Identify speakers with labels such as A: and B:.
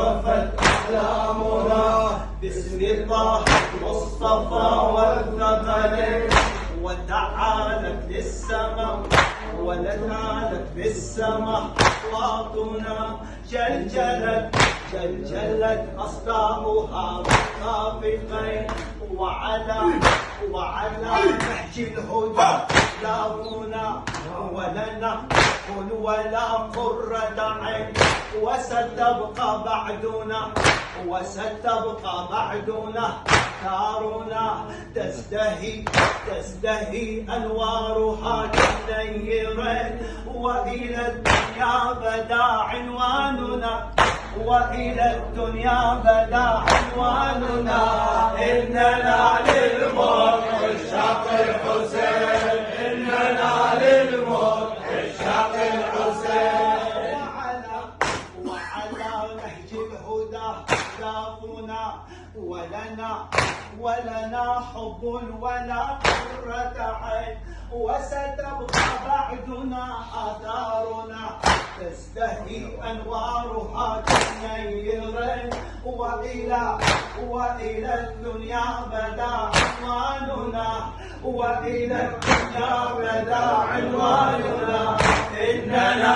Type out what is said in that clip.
A: وصفت أحلامنا باسم الله المصطفى والثقلين ودعانت للسماء ولدعانت بالسماء أصواتنا جلجلت أصدامها بالخافقين وعلى نهج الهدى لا هنا ولنا قل ولا قرة عين وستبقى بعدنا ثارنا تزدهي أنوارها كالنيرين وإلى الدنيا بدا عنواننا إننا للموت عشاق الحسين وعلى نهج الهدى سافنا ولنا حب ولا قرة عين وستبقى بعدنا آثارنا تزدهي أنوارها كالنيرين وإلى الدنيا بدا عنواننا إننا